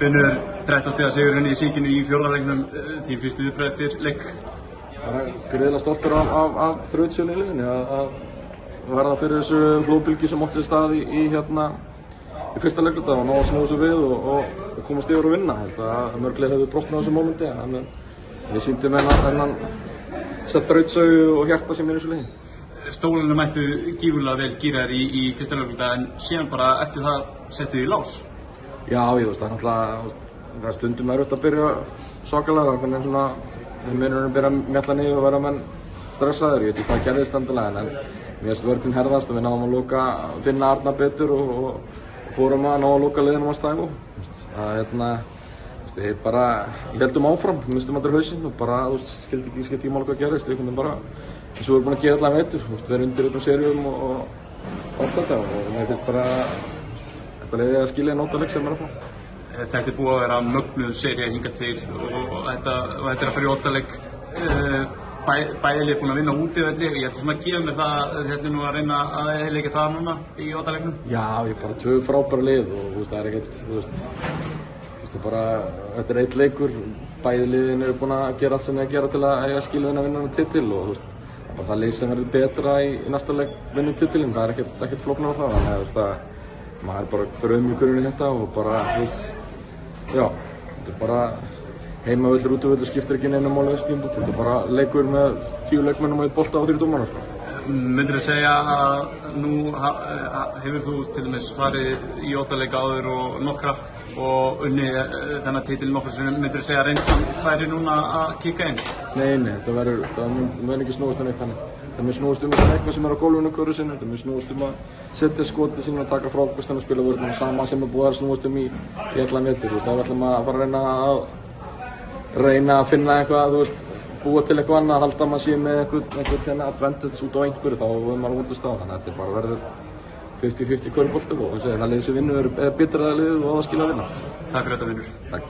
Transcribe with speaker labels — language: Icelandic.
Speaker 1: Finnur 13 stiga sigurinn í Síkinu í fjórða leiknum, þín fyrstu viðbrögð eftir leik?
Speaker 2: Gríðarlega stoltur af þrautseigju í liðinu að verða fyrir þessu flóðbylgju sem átti sér stað í fyrsta leikluta og ná að snúa sig við og komast yfir og vinna. Mörglega hefur brotnað á þessu mómenti en við sýndum þennan þrautseigju og hjarta sem er í þessu liði.
Speaker 1: Stólunum mættu gífurlega vel gíraðir í fyrsta leikluta en síðan bara eftir það settu þið í lás.
Speaker 2: Já, ég veist, það er stundum erfitt að byrja svakalega, þannig svona við munum byrja að mjalla niður og vera menn stressaður, ég veit ekki hvað gerðist endilega, en mér finnst vörðin herðast og við náðum að finna Arnar betur og fórum að ná að loka liðinum á stæðu. Við heldum áfram, við mistum aldrei hausinn og bara, skildi ekki máli hvað gerðist, við komum bara eins og við erum búin að gera allan veitur, við erum undir einhverjum seríum og allt þetta og mér finnst bara þetta leiði að skilja nótaleik sem er að fá.
Speaker 1: Þetta er búið að vera mögnuð sería hingað til og þetta er að fara í óttaleik. Bæði lið búin að vinna útivelli og ég ætla svona að gefa mér það að þið ætlum nú að reyna að eyðileggja það núna í óttaleiknum.
Speaker 2: Já, ég bara tvö frábæra lið og það er ekkert, þetta er eitt leikur, bæði liðin eru búin að gera allt sem þeir gera til að eiga skilja að vinna titil og bara það lið sem verður betra í næsta leik vinnur titilinn, það er ekkert flóknar á það, þannig að maður er bara frumjúkurinn í þetta og bara, já, þetta er bara heimavöllur, útivöllur skiptir ekki neina máli þessu tímapunkti, þetta er bara leikur með 10 leikmönnum og 1 bolta á 3 dómara.
Speaker 1: Myndirðu segja að nú hefur þú til dæmis farið í óttaleik áður og nokkra og unnið þennan titil nokkru sinnum, myndirðu segja að reynslan væri núna að kikka inn? Nei,
Speaker 2: það mun ekki snúast neitt þannig. Það mun snúast að eitthvað sem er á gólfinu hverju sinni, það mun snúast að setja skotið sín og taka frákvæmst og spila vörðinu sama sem er búið að snúast í allan vetur. Það er ætlum að fara að reyna að finna eitthvað, búa til eitthvað annað, halda maður síðan með eitthvað advantage út á einhverju, þá verður maður út á stað. Þannig að þetta bara verður 50-50 körfubolti og það lið sem vinnur er betra liðið og það skilja að vinna.
Speaker 1: Takk fyrir þetta, Finnur.
Speaker 2: Takk.